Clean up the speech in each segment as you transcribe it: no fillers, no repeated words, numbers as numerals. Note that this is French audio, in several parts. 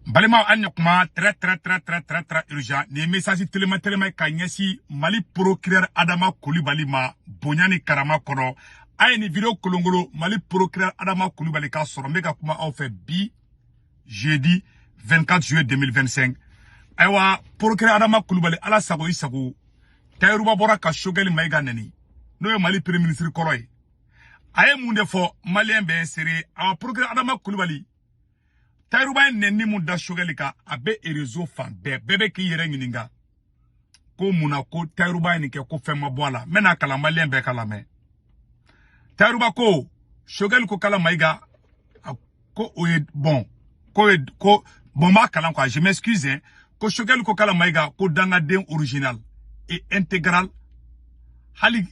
Balima Anyokma, très urgent. Les messages tellement kanyesi, Mali procureur Adama Koulibaly ma, Bonyani Karama Kono, a une vidéo Kolongolo, Mali procureur Adama Koulibaly ka soromeka kuma a fait bi, jeudi 24 juillet 2025. Aywa, procureur Adama Koulibaly, ala sago isago, Taïrouba Bora ka Shogeli Maïga neni, no Mali premier ministre Koroy. Aye munde fo, Malien ben seri, a procureur Adama Koulibaly, Taïrouba neni munda Shogeli ka, abe erezo fan, bebe ki yere ngininga. Ko muna ko Taïrouba nike ko fema boala, mena kala Malien be kala me. Taïrouba ko, Shogeli ko kala Maïga, ko oye bon, ko bon ma kala quoi, je m'excuse, hein, ko Shogeli ko kala Maïga, ko danga den original et intégral, hali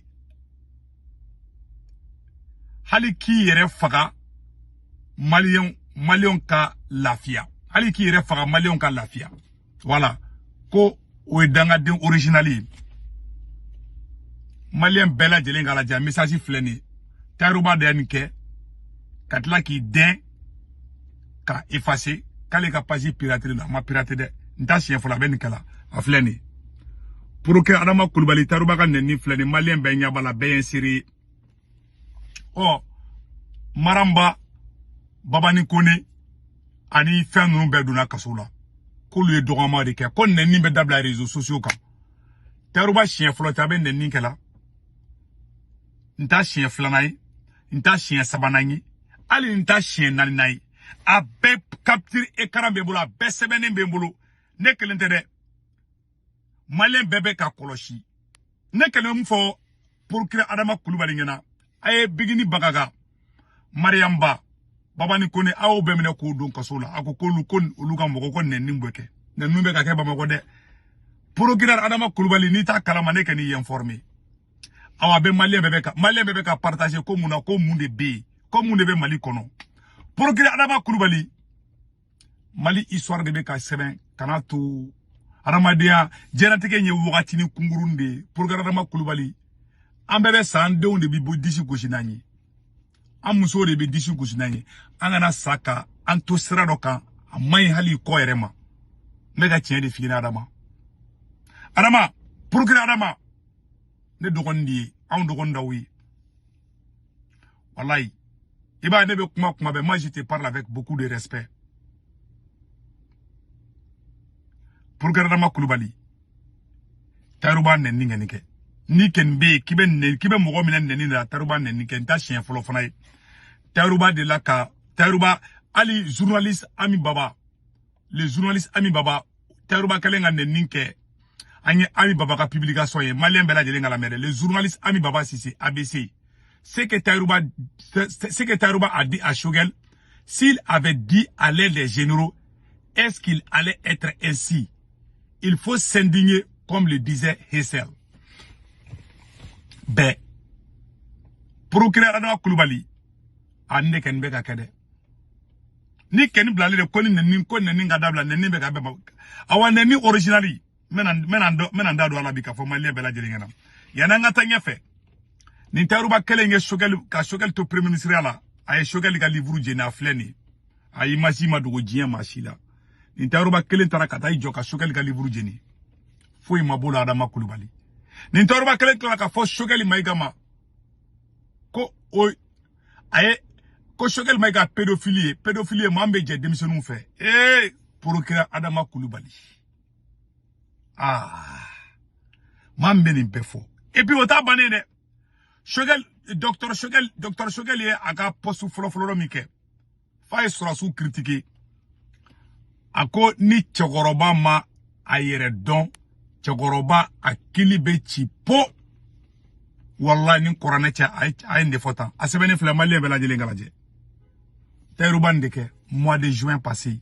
ki yere faga, Malion ka lafia. Hali ki yere faga Malion ka lafia. Voilà. Ko oye danga den originali. Malien bela jelenga la dia message fleni. Taïrouba de nike, katla ki den, ka effacer, kale ka page piraterie la, ma piraterie de, nta chien fola ben nikala, a fleni. Pour que Adama Koulibaly Taïrouba ka neni fleni, Malien ben nyabala ben siri. Oh, Maramba, Babani Kone, ani fen nou be duna kasoula. Ko lui dogama de ke, kon neni be dabla réseaux sociaux kan. Taïrouba chien flota ben neni kala. Nta chien flanay, nta chien sabanay, ali nta chien naninay. A be capture écran bembolo, a be sebenen bembolo. Ne kelente de Malien bebe ka koloshi. Ne kelem fo pour que Adama Koulibaly ngena. Aye bigini bagaga. Mariamba. Babani Kone awo bemene ko don kasola. Ako kolu kon uluga moko kon ne nimbweke. Ne numbe ka ke bamako de. Procureur Adama Koulibaly ni ta kalama ne ke ni informé. Awa be Malien bebe ka partager ko muna ko munde be. Ko munde be Mali kono. Procureur Adama Koulibaly Mali histoire de be ka seben kanatu Adamadia jenatike nye wakati ni kungurunde. Procureur Adama Koulibaly ambebe sandeon de bi disi goshinanyi. Amuso de bi disi goshinanyi. Angana saka anto siradoka amai hali ko erema. Mega tien de fina Adama. Adama, procureur Adama ne dogondi, an dogonda oui. Wallahi. Iba nebe kuma be, moi je te parle avec beaucoup de respect. Procureur Adama Koulibaly Taïrouba neni ngenike. Ni ken be kibe mogo minen neni na Taïrouba neni ken ta chien folo fanaye. Taïrouba de la ka Taïrouba ali journaliste Ami Baba. Le journaliste Ami Baba Taïrouba kalenga neni ke anye Ami Baba ka publication ye Malien bela jelenga la merde. Le journaliste Ami Baba Sisi ABC. C'est que Taïrouba a dit à Shogel, s'il avait dit à l'aide des généraux, est-ce qu'il allait être ainsi? Il faut s'indigner, comme le disait Hessel. Ben, procureur Adama Koulibaly, ane ken beka kede. Ni ken blale de koni neni ngadabla neni beka beba. Awa neni originali, menanda do alabika fo Malien bela jelingana. Yana ngata nyefe. Ni Taïrouba kelenge Shogel to premier ministre la, aye Shogel ka livre jena fleni. Aye masi madugo jien masila. Ni Taïrouba kelen tarakata i joka Shogel ka livre jeni. Foi mabola Adama Koulibaly. Ni Taïrouba kelen ka fo Shogel maigama. Ko oy aye ko Shogel maiga pédophilie mambe je démissionnou fait. Procureur Adama Koulibaly. Ah. Mambe ni befo. Et puis ota banene Shogel, docteur Shogel ye aga postu floro mike. Faye sura sou critiquer. Ako ni Tchokoroba ma ayere don. Tchokoroba akili be chipo. Wallahi ni korane cha aende fota. Asebene fle Malien bela jelenga laje. Taïrouba ndeke mois de juin passé.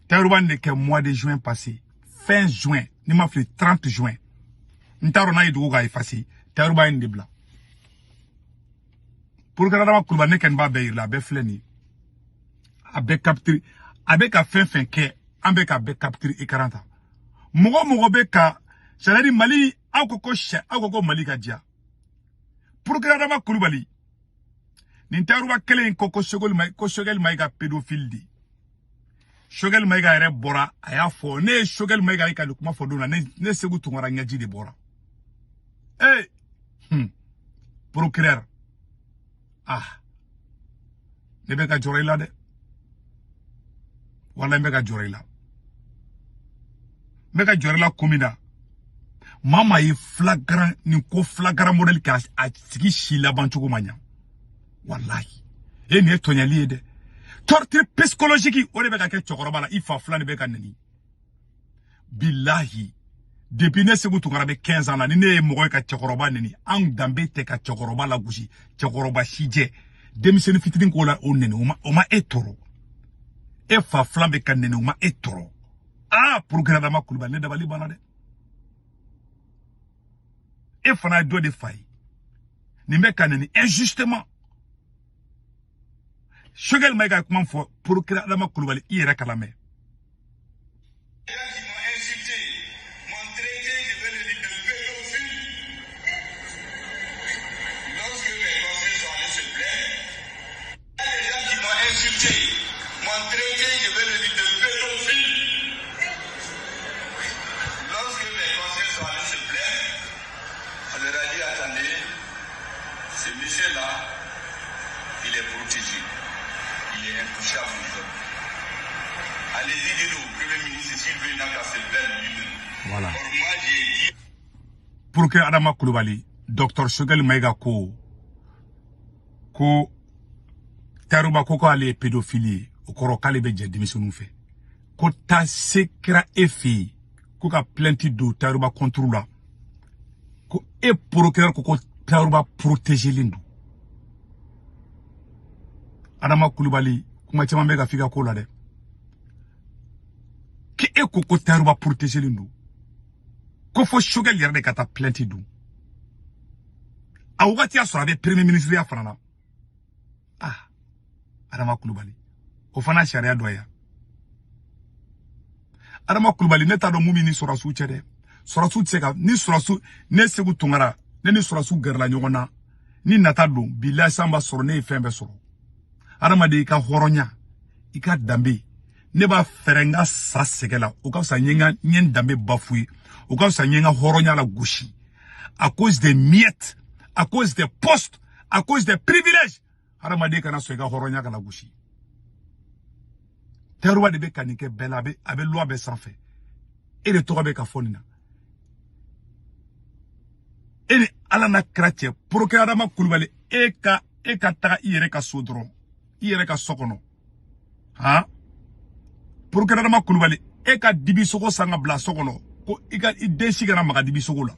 Taïrouba ndeke mois de juin passé. Fin juin. Ni ma fle 30 juin. Ntaro na yidugo ga effacer. Taïrouba ndebla. Pour que Adama Koulibaly ne ken ba be la be fleni. Abe capture, abe ka fin ke, ambe ka be capture e 40. Mogo be ka, c'est-à-dire Mali, akoko Mali ka dia. Pour que Adama Koulibaly, ni Taïrouba kelen ko Shogel maiga pédophile di. Choguel Maïga ere bora aya fo ne Choguel Maïga ka kuma fo dona ne Sékou Tounkara nyaji de bora. Procureur. Ne be ka jorela de. Wala me ka jorela. Me ka jorela komina. Mama yi flagrant ni ko flagrant model ka a sigi shi laban cogo manya. Wallahi. E ne tonyali de. Torture psychologique o de be ka ke chokoroba la ifa flan be ka nani. Billahi. Depuis ne Sékou Tounkara be 15 ans la ni ne mogo ka chokoroba nani. Ang dambe te ka chokoroba la gushi. Chokoroba shije. Demiseni fitinin ko la o nene o ma etoro. E fa flan be ka nene o ma etoro. Procureur Adama Coulibaly ne dabali bana de. E fana do de fay. Ni me ka nene injustement. Choguel Maïga comment faut procureur Adama Coulibaly yere kalame. Ce monsieur-là, il est protégé. Il est intouchable. Allez-y, dis-nous, Premier ministre, s'il veut, il n'a qu'à se plaindre lui-même. Voilà. Or, moi, j'ai dit. Procureur Adama Coulibaly, Dr. Choguel Maïga ko Taruba koko ale pédophilie, au koro kale be démission fait. Ko ta sekra efi, ko ka plainte do Taruba contre la. Ko e procureur ko Taruba protéger lindu. Adama Coulibaly kuma chama mega figa ko la de. Ki e ko Taruba protéger lindu. Ko fo Choguel yerde kata plainte do. A wati ya sora be premier ministre ya fanana. Adama Coulibaly o fana sharia doya. Adama Coulibaly ne ta do mumini sorasu chede. Sorasu tseka ni sorasu ne Sékou Tounkara ne ni sorasu gerla nyogona ni nata do billahi samba soro ne fembe soro. Adama de ka horonya ika dambe ne ba ferenga sa segela o ka sa nyenga nyen dambe bafui o ka sa nyenga horonya la gushi à cause des miettes, à cause des postes, à cause des privilèges. Haramade kana soega horonya kana gushi. Terwa de be kanike belabe abe loi be sans fait. Et le torabe ka fonina. Et alana kratie procureur Adama Coulibaly eka taga iyere ka sodron. Iyere ka sokono. Procureur Adama Coulibaly eka dibisogo sanga bla sokono. Ko ika idesi kana maga dibisogo la.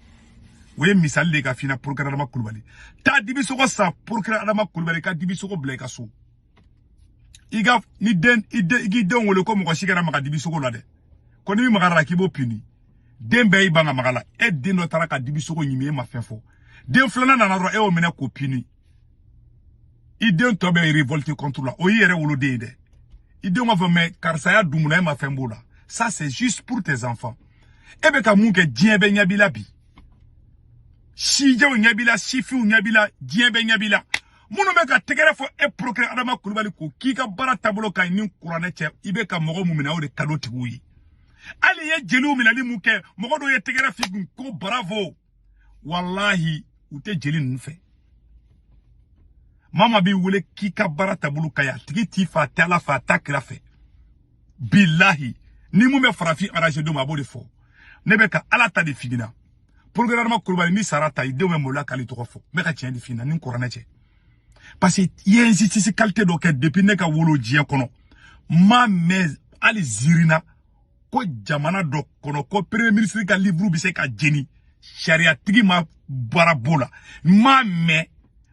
Oye misali de ka fina procureur Adama Coulibaly. Ta dibisogo sa procureur Adama Coulibaly ka dibisogo bla ka so. Iga ni den wole ko mo ko shigara maga dibisogo la de. Ko ni maga ra kibo pini. Den be ibanga magala e den no tara ka dibisogo nyimi ma fefo. Den flana na na e o mena ko pini. I den to be révolté contre la. O yere wolo de. I den va me karsa ya dumuna e ma fembola. Ça c'est juste pour tes enfants. Ebe ka munke diebe nyabila bi. Shije nyabila shifi nyabila diebe nyabila. Munu be ka tegere fo e procureur Adama Coulibaly ko ki ka bara tablo ka ni Qur'an che ibe ka mogo mumina o de kado tiguyi. Ali ye jeli mina li muke mogo do ye tegere fi ko bravo. Wallahi ute jeli nfe. Mama bi wule ki ka bara tablo ka ya tigi ti fa tala fa takra fe. Billahi ni mu me farafi arranger do mabo de fo. Nebe ka ala ta de figina. Procureur Adama Coulibaly mi sarata ide me mola kali to fo. Me ka tien di fina ni Qur'an che. Parce que y a une qualité donc depuis ne ka wolo jie kono ma mais ali zirina ko jamana do kono ko premier ministre ka livre bi se ka jeni sharia tigi ma barabola ma mais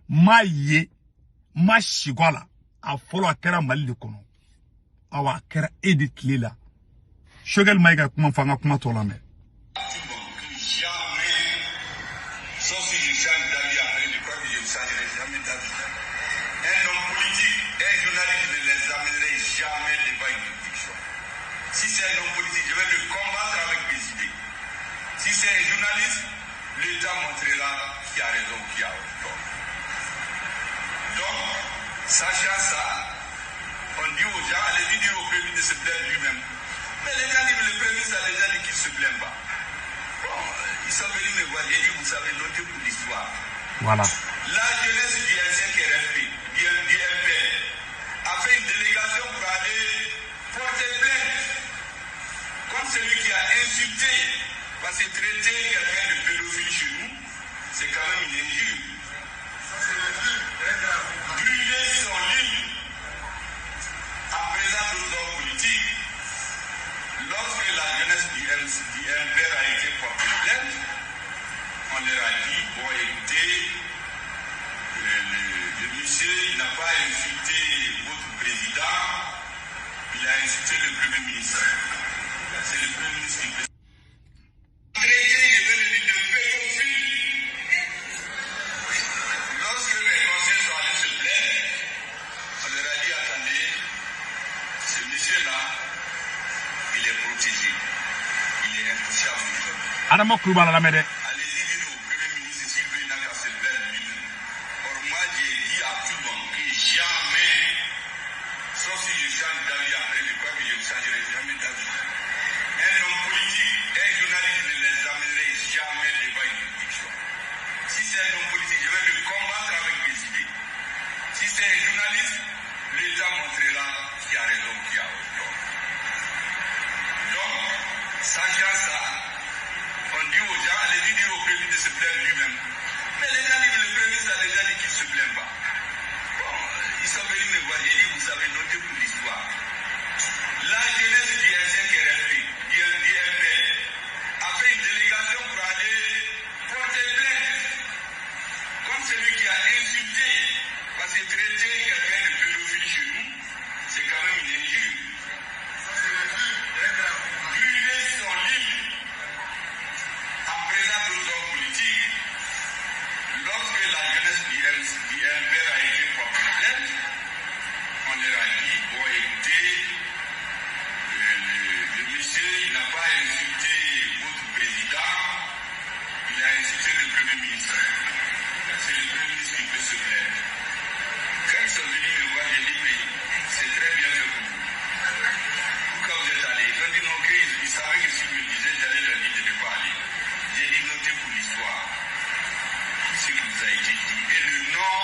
ma ye ma shigola a folo akera mali de kono awa akera edit lela Choguel Maïga kuma fanga kuma to la me Si c'est un homme politique, je vais le combattre avec mes idées. Si c'est un journaliste, l'État montrera qui a raison, qui a tort. Donc, sachant ça, on dit aux gens, allez-y dire au Premier de se plaindre lui-même. Mais les gars, le Premier ministre a déjà dit qu'il ne se plaint pas. Bon, ils sont venus me voir, j'ai dit, vous savez, notez pour l'histoire. Voilà. La jeunesse du NCRFP, du MPR, a fait une délégation pour aller porter plainte contre celui qui a insulté, parce que traiter quelqu'un de pédophile chez nous, c'est quand même une injure. Brûler son livre en présence d'autres hommes politiques. Lorsque la jeunesse du MPR a été portée plainte, on leur a dit, bon écoutez, le monsieur il n'a pas insulté votre président, il a insulté le Premier ministre. C'est le Premier ministre qui peut. Lorsque les conseillers sont allés se plaindre, on leur a dit, attendez, ce monsieur-là, il est protégé. Il est intouchable. Adama Koulibaly la mede. Allez-y dire au Premier ministre s'il veut n'a qu'à se plaindre lui-même. Or moi j'ai dit à tout le monde que jamais, sauf si je change d'avis après, je crois que je ne changerai jamais d'avis. Un homme politique, un journaliste ne les amènerait jamais devant une juridiction. Si c'est un homme politique, je vais le combattre avec mes idées. Si c'est un journaliste, l'État montrera qui a raison, qui a tort. Donc, sachant ça, on dit aux gens, allez-y dire au Premier de se plaindre lui-même. Mais les gens disent, le Premier ministre a déjà dit qu'il ne se plaint pas. Bon, ils sont venus me voir, j'ai dit, vous savez, notez pour l'histoire. La jeunesse du NCRFP, du MPR, a fait une délégation pour aller porter plainte contre celui qui a insulté, parce que traiter quelqu'un de pédophile chez nous, c'est quand même une injure. Brûler son livre en présence d'autres hommes politiques, lorsque la jeunesse du MPR a été portée plainte, on leur a dit, bon écoutez, le monsieur il n'a pas insulté votre président, il a insulté le Premier ministre. C'est le Premier ministre qui peut se plaindre. Quand ils sont venus me voir, j'ai dit, mais c'est très bien fait pour vous. Pourquoi vous êtes allés? Ils ont dit non, qu'ils savaient que si je me disais, j'allais leur dire de ne pas aller. J'ai dit, notez pour l'histoire tout ce qui vous a été dit et le nom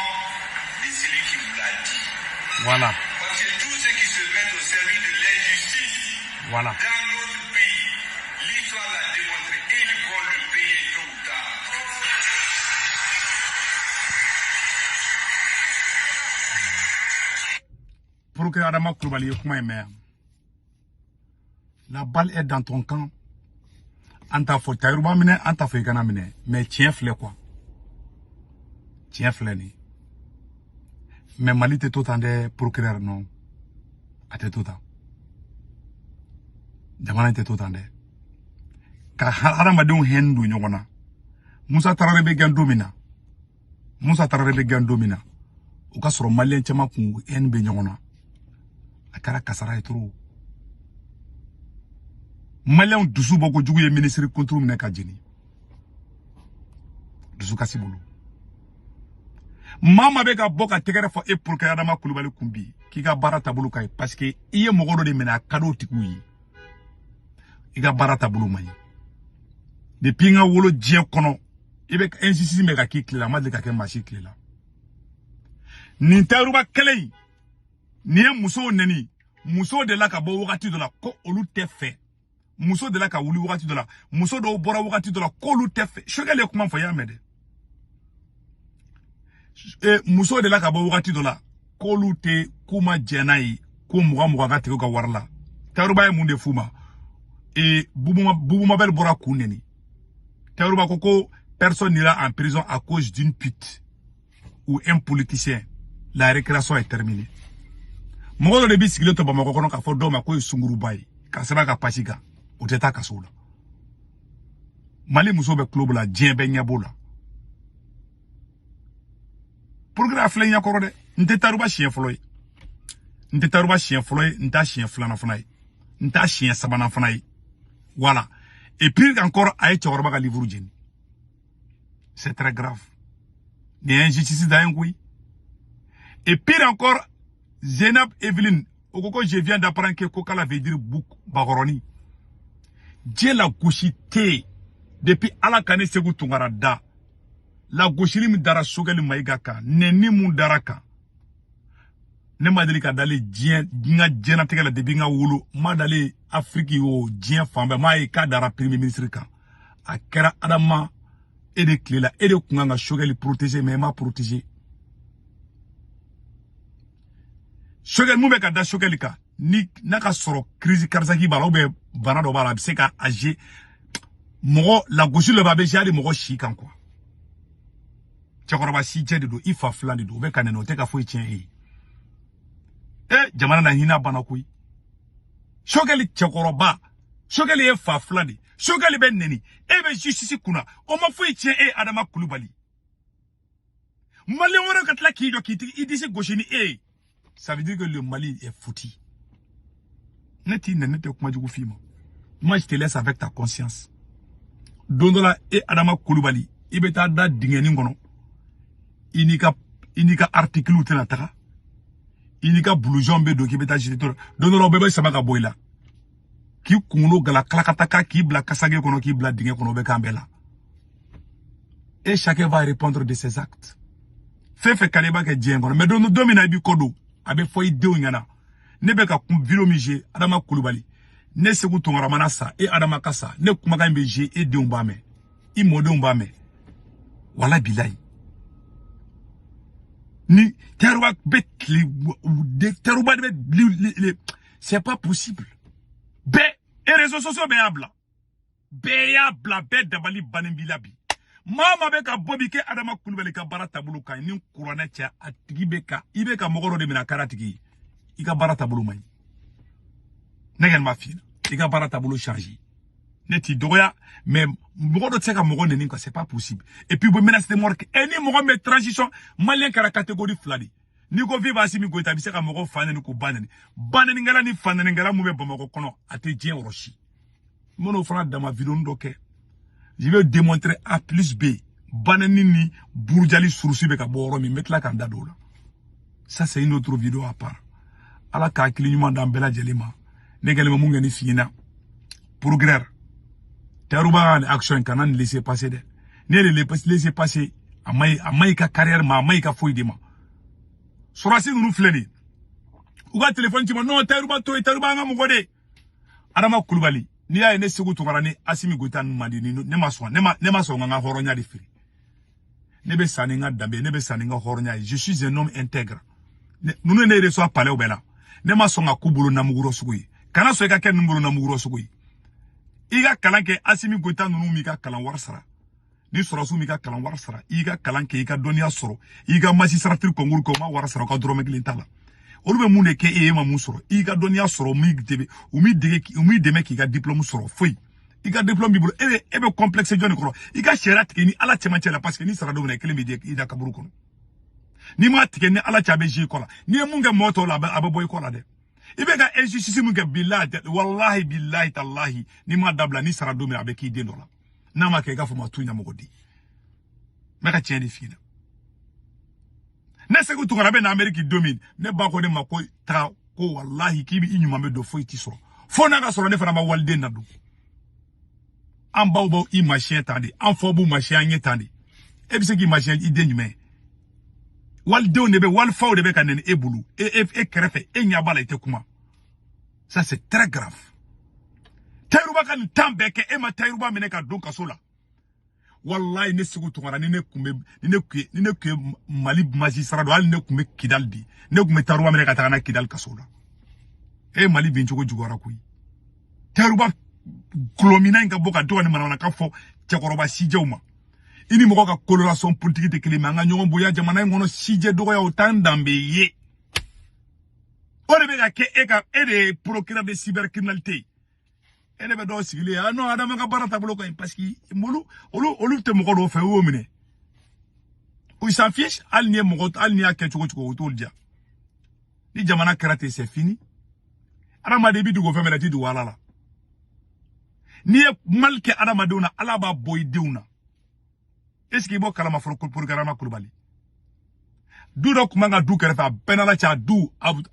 de celui qui vous l'a dit. Voilà. Parce que tous ceux qui se mettent au service de l'injustice Voilà. dans notre pays, l'histoire l'a démontré et ils vont le payer tôt ou tard. Pour que Adama Koulibaly ait kuma aimé. La balle est dans ton camp. Anta fo Taïrouba mine, anta fo Igana mine. Mais tiens flé quoi. Tiens flé ni. Mais Mali te tout en de procureur non. A te tout en. Jamana te tout en de. Ka haramadou hendu nyogona. Moussa Traoré be gandomina. Moussa Traoré be gandomina. O ka soro malien chama ku en be nyogona. Akara kasara etro. Malien dusu boko jugu ye ministre contre mine ka jeni. Dusu kasi bolo. Mama be ka boka tegere fo e pour que Adama Koulibaly kumbi ki ka bara tabulu kay parce que iye mogodo de mena cadeau tikuyi. Iga bara tabulu mayi. Depuis nga wolo dien kono ibe insisi me ka ki klela madle ka ke machi klela. Ni Taïrouba kelei ni muso neni muso de la ka bo wakati de la ko olu te fe. Muso de la ka wuli wakati de la muso do bora wakati de la ko olu te fe. Shogale kuma fo ya mede. Muso de la ka bo wakati de la ko olu te kuma jenai ko muga ga te ko warla. Taïrouba e munde fuma. Boubou bel bora kuneni. Taïrouba koko personne n'ira en prison à cause d'une pute ou un politicien. La récréation est terminée. Mogo de bisikile to bamako kono ka fo do ma ko sunguru bay ka seba ka pasiga o teta ka sola. Mali muso be club la dien be nyabola. Progrès fle nya koro de nte Taïrouba chien floy. Nte Taïrouba chien floy, nta chien flana fnay. Nta chien sabana fnay. Voilà. Et pire encore aye tchorba ka livre djeni. C'est très grave. Ni injustice da ngui. Et pire encore, Zainab Evelyn Okoko, je viens d'apprendre que Kokala veut dire bouk, bagoroni. Dieu la gauchité. Depuis Alakane Segu Tungarada. La gauchili mi dara sogeli maigaka. Neni mu daraka. Ne madeli ka dale dien, nga djena teke la debi nga wulu. Ma dale Afriki yo dien fambe. Ma e ka dara premier ministre ka. A kera adama. Ede klela. Ede kunganga sogeli protéger. Mais ma protéger. Sogel mou be ka da sogeli ka ni naka soro crise karsaki bala oube banado bala bise ka age mogo la gauche le babe jari mogo shi kan quoi chakoroba si tche de do ifa flan de do be kaneno te ka foi tien jamana na hina bana kui sogeli chakoroba sogeli e fa flan de sogeli ben neni be justice kuna o ma foi tien Adama Coulibaly mali wora katla ki do ki idisi gauche ni ça veut dire que le Mali est foutu. Moi, je te laisse avec ta conscience. Dondola et Adama Coulibaly, il peut da dingeni ngono. Inika article ou tenataka. Inika blouson be do ki beta jititor. Dondola bebe samaka boila. Ki kungo gala klakataka ki bla kasage kono ki bla dinge kono be kambela. Et chacun va répondre de ses actes. Fait kaleba ke djengono. Mais dono domina bi kodo. Abe foyi deu nyana ne be ka video mi je Adama Coulibaly ne Segu Tunkara mana sa Adama kasa ne kumaga mbe je deu mbame I modeu mbame wala bilay ni teruba betli de teruba de c'est pas possible be et réseaux sociaux be yabla be dabali banimbilabi mama be ka bobi ke Adama Coulibaly ka bara tabulu kan ni kurana cha atigi be ka ibe ka mogoro de mina karatigi ika bara tabulu mai negen ma fina ika bara tabulu changer neti doya mais mogoro tseka mogoro neni ko c'est pas possible et puis bo menace de mort eni mogoro me transition malien kara catégorie fladi ni ko viva asimi go tabise ka mogoro fanani ko banani ngala ni fanani ngala mu be bamako kono ate dien roshi mono fana dans ma vidéo ndoke. Je vais démontrer A plus B. Bananini, Bourjali, Soursi, Beka, Boromi, mettre la candadola. Ça, c'est une autre vidéo à part. À la calculation d'Ambela Djelima. Négalema Mungani Fina. Progrès. Tarouba, action, canan, laisser passer. Né les laisser passer. A maïka carrière, ma maïka fouille de ma. Sorasi nous fleni. Ouga téléphone, tu m'as non, Tarouba, toi, Tarouba, Mugode. Adama Coulibaly. Ni ya ne Segu Tunkara ni Asimi Goita mandi ni ne maso nga horonya di firi ne be saninga dambe ne be saninga horonya je suis un homme intègre nous ne reçoit pas le bela ne maso nga kubulu na muguro sugui kana so ka ken muguro na muguro sugui iga kalanke Asimi Goita nunu mi ka kalan warsara ni sorosu mi ka kalan warsara iga kalanke iga donia soro iga magistrature konguru ko ma warsara ka drome glintala Olube mune ke ma musoro iga donia soro mi debe umi deme ki ga diplôme soro foi iga diplôme bibulu ebe complexe joni ko iga sherat ke ni ala chemachela parce que ni sara do ne kele midi ida kaburu kono ni ma tike ni ala chabe ji kola ni munga moto la ababoy kola de ibe ga injustice munga billahi wallahi billahi tallahi ni ma dabla ni sara do me abeki de dola na ma ke ga fo ma tunya mogodi meka tieni fina ne Segu Tunkara be na Amerique domine ne ba ko de mako ta ko wallahi kibi inyuma me do foi ti soro fo na ga soro ne fana ba walde na do an bawo I machine tande an fo bu machine anye tande e bi se ki machine ide nyume walde on be wal faw de be kanen e bulu e krefe e nya bala ite kuma ça c'est très grave Tarouba kan tambeke e ma Tarouba mene ka don kasola wallahi ne Segu Tunkara ni ne kume Mali magistrat al ne kume Kidal di ne kume Tarouba mene ka tagana Kidal kasola Mali binchogo jugora kui Tarouba klomina nga boka do ni manana ka fo chakoroba sijewma ini moko ka coloration politique de klima nga nyongo boya jamana ngono sije do ya otandambe ye ore be ka ke de procureur de cybercriminalité ene be do sigile no Adama ka barata bolo ko parce que olu te moko do fe wo mine ou s'en fiche al ni moko al ni akechugo chugo to dia ni jamana karate c'est fini Adama de bi du go fe melati du walala ni malke Adama deuna alaba boy deuna est-ce qu'il bo kalama for Adama Coulibaly du dɔ kuma ka du kɛrɛfɛ a bɛɛ n'ala cɛ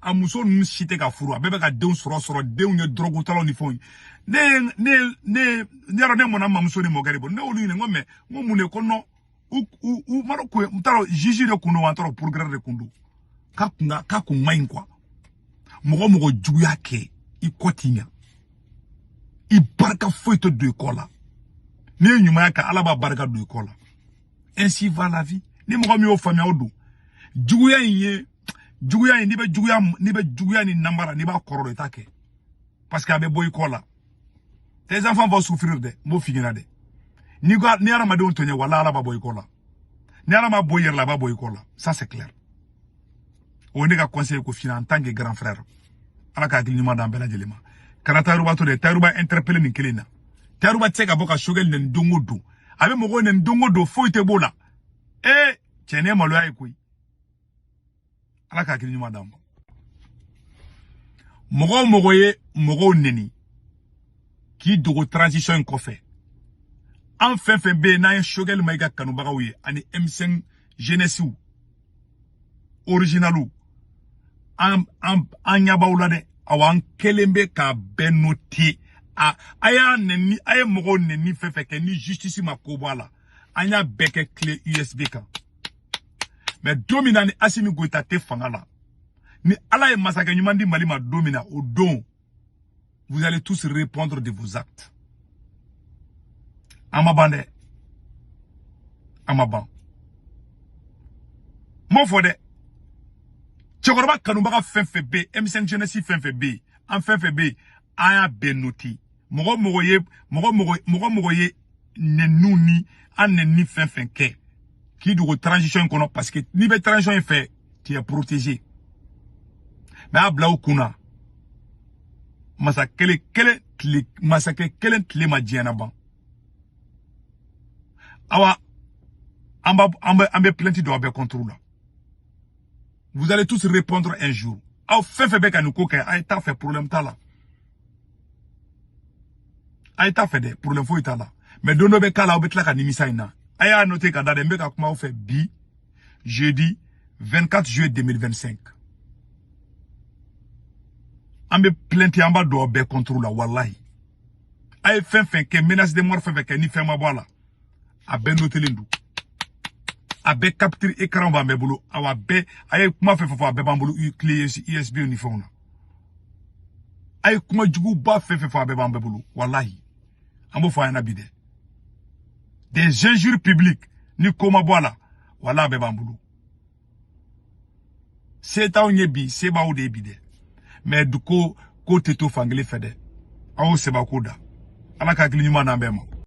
a muso ninnu si tɛ ka furu a bɛɛ bɛ ka denw sɔrɔ denw ye dɔrɔgutalaw ni fɛnw ne yɔrɔ ne mɔna mamuso ni mɔkɛ de bolo ne olu ɲininka n ko mɛ n ko mun de ko non u mara ko n t'a dɔn juge de kun don wa n t'a dɔn procureur de kun don k'a kun man ɲi quoi mɔgɔ juguya kɛ i kɔ t'i ɲa i barika foyi tɛ don i kɔ la n'i ye ɲumanya kɛ ala b'a barika don i kɔ la ainsi va la vie ni mɔgɔ min y'o faamuya o don juguya in n'i bɛ juguya ni nambara n'i b'a kɔrɔ dɔn i t'a kɛ parce que a bɛ bɔ i kɔ la tes enfants vont souffrir dɛ n b'o f'i ɲɛna dɛ ni hadamadenw tɔɲɛ wala ala b'a bɔ i kɔ la ni ala ma bɔ i yɛrɛ la a b'a bɔ i kɔ la ça c'est clair o ne ka conseil ko fina en tant que grand frère ala ka hakili ɲuman d'an bɛɛ lajɛlen ma kana Tayiruba to dɛ Tayiruba interpellé nin kelen na Tayiruba tɛ se ka bɔ ka Choguel nɛni don o don a bɛ mɔgɔw nɛni don o don foyi tɛ b'o la cɛ ne ye maloya ye koyi ala ka hakili ɲuman d'an ma mɔgɔ ye mɔgɔw nɛni k'i dogo transition in kɔfɛ an fɛn fɛn bɛ yen n'an ye Choguel Mayiga kanubagaw ye ani M5 jeunesse originalu an ɲɛ b'aw la dɛ aw an kelen bɛ k'a bɛɛ noter a ye mɔgɔw nɛni fɛn fɛn kɛ ni justice ma ko bɔ a la an y'a bɛɛ kɛ clé USB kan mais don min na ni Assimi Goïta tɛ fanga la ni ala ye masakɛ ɲuman di Mali ma don min na o don vous allez tous répondre de vos actes an ma ban dɛ an ma ban m'o fɔ dɛ cɛkɔrɔba kanubaga fɛn fɛn bɛ yen M5 jeunesse fɛn fɛn bɛ yen an fɛn fɛn bɛ yen an y'a bɛɛ noter mɔgɔ ye nɛniw ni an nɛni fɛn fɛn kɛ k'i dogo transition in kɔnɔ parce que n'i bɛ transition in fɛ tu es protégé mais a bila u kunna masakɛ kelen tile ma diɲɛ na ban awa an bɛ plainte dɔ a bɛ contre la vous allez tous répondre un jour aw fɛn fɛn bɛ ka nin ko kɛ a ye t'a fɛ problème t'a la a ye t'a fɛ dɛ problème foyi t'a la mais don dɔ bɛ k'a la aw bɛ tila ka nimisa in na a y'a noter ka da dɛ n bɛ ka kuma aw fɛ bi jeudi 24 juillet 2025 an bɛ plainte an b'a dɔn bɛɛ contre la wallahi a ye fɛn fɛn kɛ menace de mort fɛn fɛn kɛ ni fɛn ma bɔ a la a bɛɛ notelen don a bɛɛ capture écran b'an bɛɛ bolo awa bɛɛ a ye kuma fɛn fɛn fɔ a bɛɛ b'an bolo clé USB ni fɛnw na a ye kuma juguba fɛn fɛn fɔ a bɛɛ b'an bɛɛ bolo wallahi an b'o fɔ a ɲɛna bi dɛ des injures publiques ni ko ma bɔ a la wala a bɛɛ b'an bolo se t'aw ɲɛ bi se b'aw de ye bi dɛ mais du ko tɛ to fankelen fɛ dɛ aw sɛbɛ ko da ala ka hakili ɲuman d'an bɛɛ ma